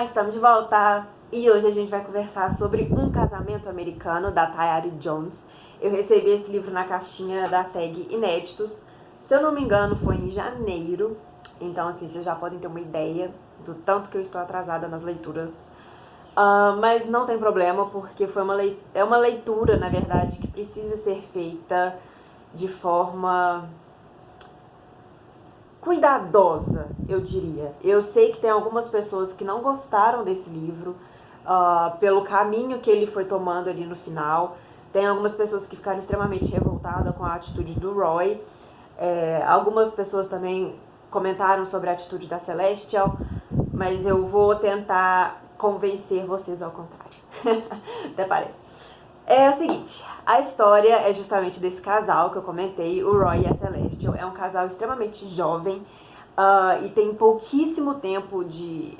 estamos de volta e hoje a gente vai conversar sobre Um Casamento Americano, da Tayari Jones. Eu recebi esse livro na caixinha da tag Inéditos. Se eu não me engano, foi em janeiro, então assim, vocês já podem ter uma ideia do tanto que eu estou atrasada nas leituras. Mas não tem problema, porque é uma leitura, na verdade, que precisa ser feita de forma cuidadosa, eu diria. Eu sei que tem algumas pessoas que não gostaram desse livro, pelo caminho que ele foi tomando ali no final. Tem algumas pessoas que ficaram extremamente revoltadas com a atitude do Roy. Algumas pessoas também comentaram sobre a atitude da Celestial, mas eu vou tentar convencer vocês ao contrário. Até parece. É o seguinte, a história é justamente desse casal que eu comentei, o Roy e a Celestial. É um casal extremamente jovem e tem pouquíssimo tempo de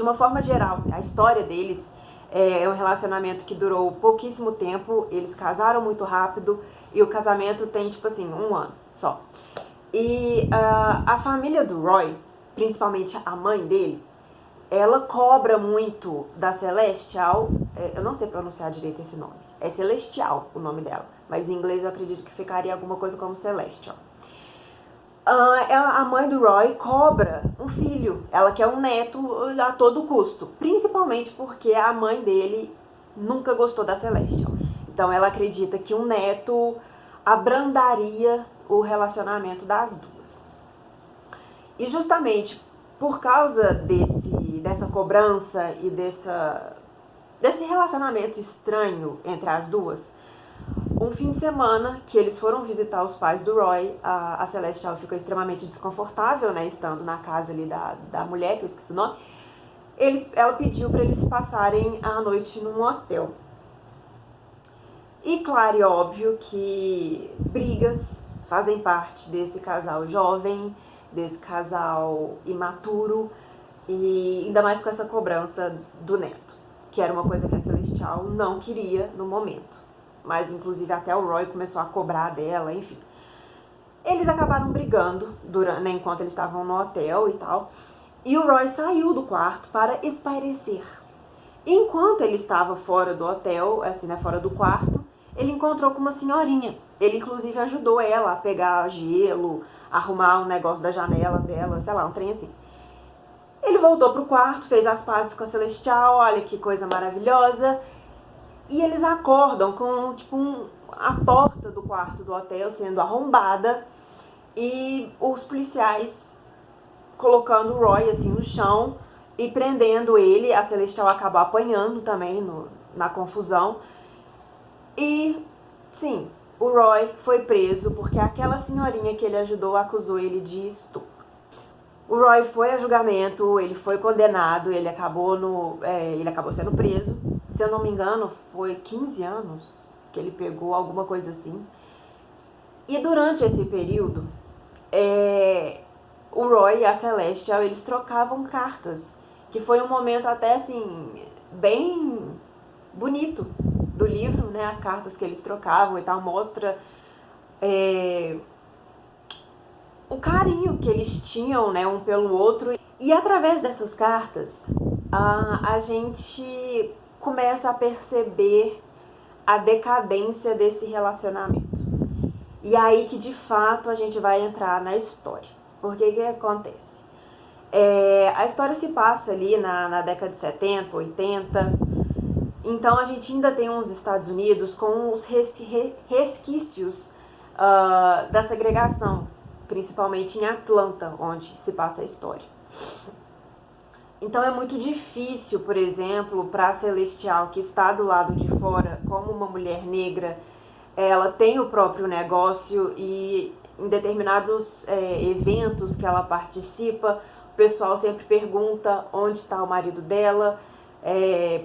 uma forma geral, a história deles é um relacionamento que durou pouquíssimo tempo, eles casaram muito rápido e o casamento tem, tipo assim, 1 ano só. E a família do Roy, principalmente a mãe dele, ela cobra muito da Celestial, eu não sei pronunciar direito esse nome, é Celestial o nome dela, mas em inglês eu acredito que ficaria alguma coisa como Celestial. A mãe do Roy cobra um filho, ela quer um neto a todo custo, principalmente porque a mãe dele nunca gostou da Celestial. Então ela acredita que um neto abrandaria o relacionamento das duas. E justamente por causa dessa cobrança e desse relacionamento estranho entre as duas, um fim de semana que eles foram visitar os pais do Roy, a Celestial ficou extremamente desconfortável, né, estando na casa ali da mulher, que eu esqueci o nome. Ela pediu para eles passarem a noite num hotel. E claro e óbvio que brigas fazem parte desse casal jovem, desse casal imaturo, e ainda mais com essa cobrança do neto, que era uma coisa que a Celestial não queria no momento. Mas inclusive até o Roy começou a cobrar dela, enfim. Eles acabaram brigando né, enquanto eles estavam no hotel e tal. E o Roy saiu do quarto para espairecer. Enquanto ele estava fora do hotel, assim, né, fora do quarto, ele encontrou com uma senhorinha. Ele inclusive ajudou ela a pegar gelo, arrumar um negócio da janela dela, sei lá, um trem assim. Ele voltou pro quarto, fez as pazes com a Celestial, olha que coisa maravilhosa. E eles acordam com, tipo, a porta do quarto do hotel sendo arrombada e os policiais colocando o Roy, assim, no chão e prendendo ele. A Celestial acabou apanhando também na confusão. E, sim, o Roy foi preso porque aquela senhorinha que ele ajudou acusou ele de estupro. O Roy foi a julgamento, ele foi condenado, ele acabou sendo preso. Se eu não me engano, foi 15 anos que ele pegou, alguma coisa assim. E durante esse período, o Roy e a Celestial, eles trocavam cartas, que foi um momento até assim, bem bonito do livro, né? As cartas que eles trocavam e tal, mostra o carinho que eles tinham, né, um pelo outro. E através dessas cartas, a gente começa a perceber a decadência desse relacionamento. E aí que de fato a gente vai entrar na história. Porque o que acontece? A história se passa ali na década de 70, 80. Então a gente ainda tem uns Estados Unidos com os resquícios da segregação, principalmente em Atlanta, onde se passa a história. Então é muito difícil, por exemplo, para a Celestial, que está do lado de fora, como uma mulher negra, ela tem o próprio negócio e em determinados eventos que ela participa, o pessoal sempre pergunta onde está o marido dela,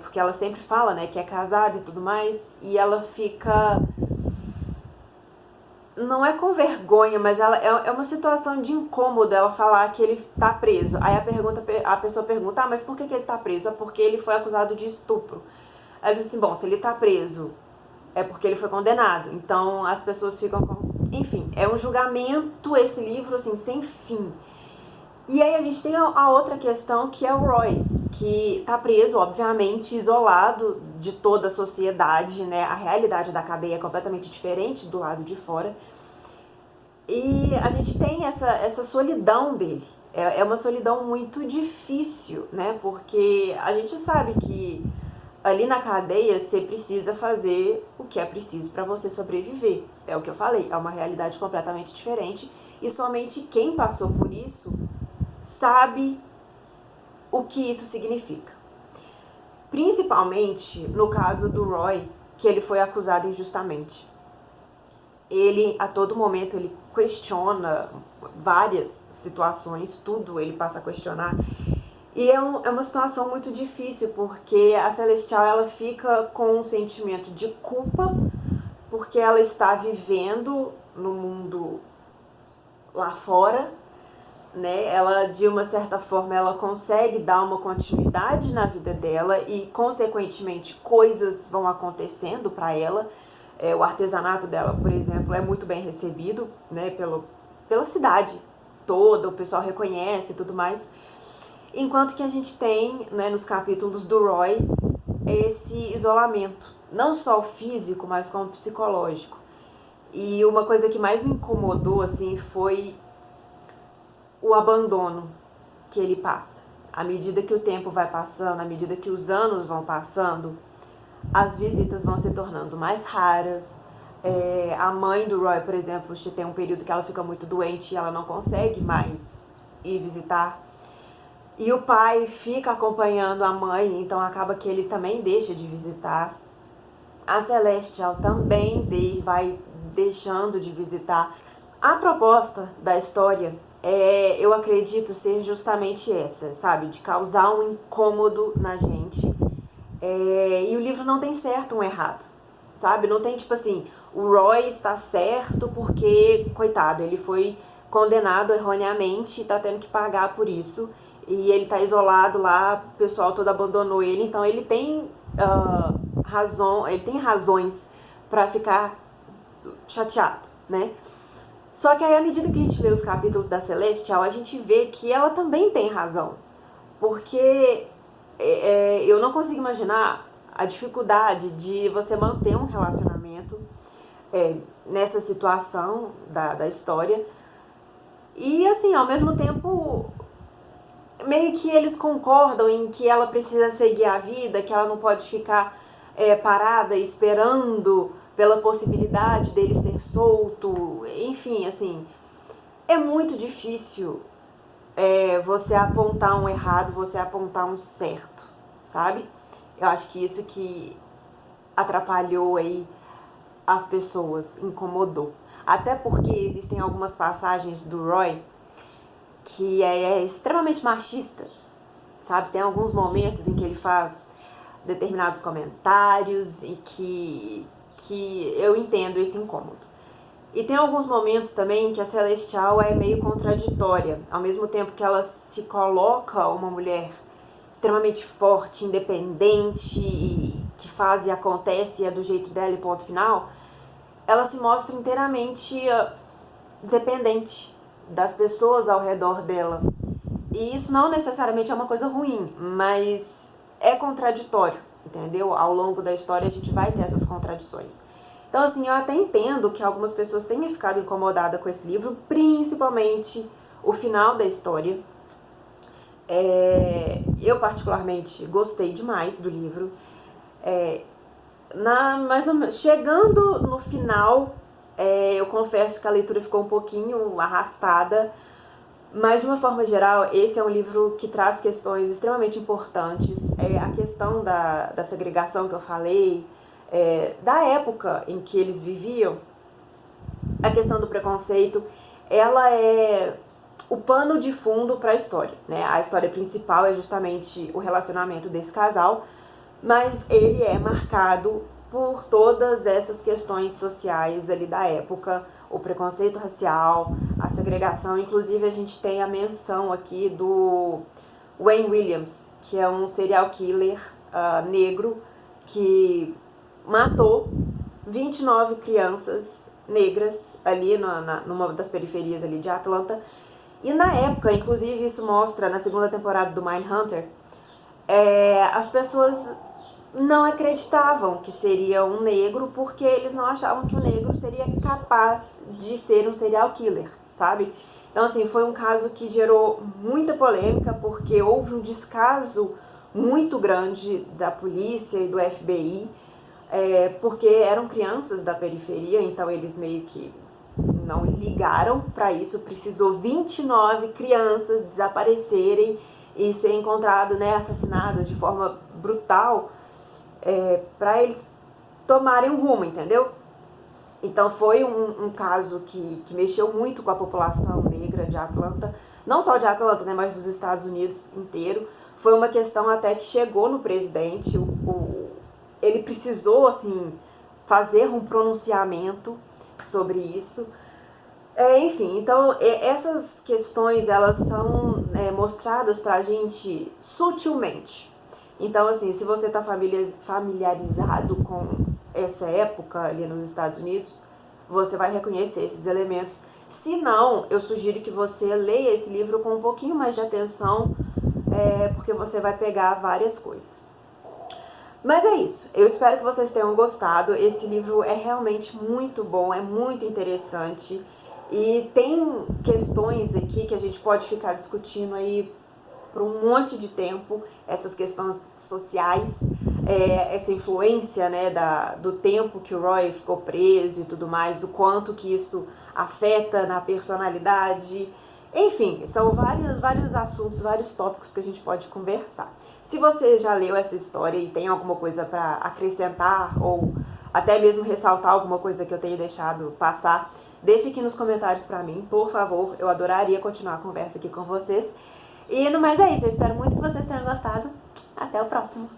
porque ela sempre fala, né, que é casada e tudo mais, e ela fica... Não é com vergonha, mas é uma situação de incômodo ela falar que ele tá preso. Aí a pessoa pergunta, mas por que ele tá preso? É porque ele foi acusado de estupro. Aí eu disse assim, bom, se ele tá preso, é porque ele foi condenado. Então as pessoas ficam com... Enfim, é um julgamento esse livro, assim, sem fim. E aí a gente tem a outra questão, que é o Roy. que está preso, obviamente, isolado de toda a sociedade, né? A realidade da cadeia é completamente diferente do lado de fora. E a gente tem essa solidão dele. É uma solidão muito difícil, né? Porque a gente sabe que ali na cadeia você precisa fazer o que é preciso para você sobreviver. É o que eu falei, é uma realidade completamente diferente. E somente quem passou por isso sabe o que isso significa. Principalmente no caso do Roy, que ele foi acusado injustamente. Ele, a todo momento, ele questiona várias situações, tudo ele passa a questionar. E é uma situação muito difícil, porque a Celestial, ela fica com um sentimento de culpa, porque ela está vivendo no mundo lá fora, né? Ela, de uma certa forma, ela consegue dar uma continuidade na vida dela e, consequentemente, coisas vão acontecendo para ela. O artesanato dela, por exemplo, é muito bem recebido, né, pela cidade toda, o pessoal reconhece e tudo mais. Enquanto que a gente tem, né, nos capítulos do Roy, esse isolamento, não só físico, mas como psicológico. E uma coisa que mais me incomodou, assim, foi o abandono que ele passa. À medida que o tempo vai passando, à medida que os anos vão passando, as visitas vão se tornando mais raras. A mãe do Roy, por exemplo, tem um período que ela fica muito doente e ela não consegue mais ir visitar. E o pai fica acompanhando a mãe, então acaba que ele também deixa de visitar. A Celestial também vai deixando de visitar. A proposta da história, eu acredito ser justamente essa, sabe? De causar um incômodo na gente. E o livro não tem certo ou errado, sabe? Não tem tipo assim, o Roy está certo porque, coitado, ele foi condenado erroneamente e está tendo que pagar por isso. E ele tá isolado lá, o pessoal todo abandonou ele, então ele tem razões para ficar chateado, né? Só que aí, à medida que a gente lê os capítulos da Celestial, a gente vê que ela também tem razão, porque eu não consigo imaginar a dificuldade de você manter um relacionamento nessa situação da história, e assim, ao mesmo tempo, meio que eles concordam em que ela precisa seguir a vida, que ela não pode ficar parada esperando pela possibilidade dele ser solto. Enfim, assim, é muito difícil você apontar um errado, você apontar um certo, sabe? Eu acho que isso que atrapalhou aí as pessoas, incomodou. Até porque existem algumas passagens do Roy que é extremamente machista, sabe? Tem alguns momentos em que ele faz determinados comentários e que eu entendo esse incômodo. E tem alguns momentos também que a Celestial é meio contraditória. Ao mesmo tempo que ela se coloca uma mulher extremamente forte, independente, que faz e acontece e é do jeito dela e ponto final, ela se mostra inteiramente dependente das pessoas ao redor dela. E isso não necessariamente é uma coisa ruim, mas é contraditório, entendeu? Ao longo da história a gente vai ter essas contradições. Então, assim, eu até entendo que algumas pessoas tenham ficado incomodadas com esse livro, principalmente o final da história. Eu, particularmente, gostei demais do livro. Mais ou menos, chegando no final, eu confesso que a leitura ficou um pouquinho arrastada, mas de uma forma geral, esse é um livro que traz questões extremamente importantes. A questão da segregação que eu falei, da época em que eles viviam, a questão do preconceito, ela é o pano de fundo para a história, né? A história principal é justamente o relacionamento desse casal, mas ele é marcado por todas essas questões sociais ali da época, o preconceito racial, a segregação. Inclusive a gente tem a menção aqui do Wayne Williams, que é um serial killer negro que matou 29 crianças negras ali numa das periferias ali de Atlanta. E na época, inclusive isso mostra na segunda temporada do Mindhunter, as pessoas não acreditavam que seria um negro porque eles não achavam que o negro seria capaz de ser um serial killer, sabe? Então, assim, foi um caso que gerou muita polêmica porque houve um descaso muito grande da polícia e do FBI, porque eram crianças da periferia, então eles meio que não ligaram para isso. Precisou 29 crianças desaparecerem e serem encontradas, né, assassinadas de forma brutal, para eles tomarem um rumo, entendeu? Então foi um caso que mexeu muito com a população negra de Atlanta, não só de Atlanta, né, mas dos Estados Unidos inteiro. Foi uma questão até que chegou no presidente, ele precisou, assim, fazer um pronunciamento sobre isso. Enfim, então essas questões, elas são mostradas pra gente sutilmente. Então, assim, se você está familiarizado com essa época ali nos Estados Unidos, você vai reconhecer esses elementos. Se não, eu sugiro que você leia esse livro com um pouquinho mais de atenção, porque você vai pegar várias coisas. Mas é isso, eu espero que vocês tenham gostado. Esse livro é realmente muito bom, é muito interessante. E tem questões aqui que a gente pode ficar discutindo aí por um monte de tempo, essas questões sociais, essa influência, né, do tempo que o Roy ficou preso e tudo mais, o quanto que isso afeta na personalidade. Enfim, são vários assuntos, vários tópicos que a gente pode conversar. Se você já leu essa história e tem alguma coisa para acrescentar ou até mesmo ressaltar alguma coisa que eu tenha deixado passar, deixe aqui nos comentários para mim, por favor. Eu adoraria continuar a conversa aqui com vocês. E no mais é isso, eu espero muito que vocês tenham gostado. Até o próximo!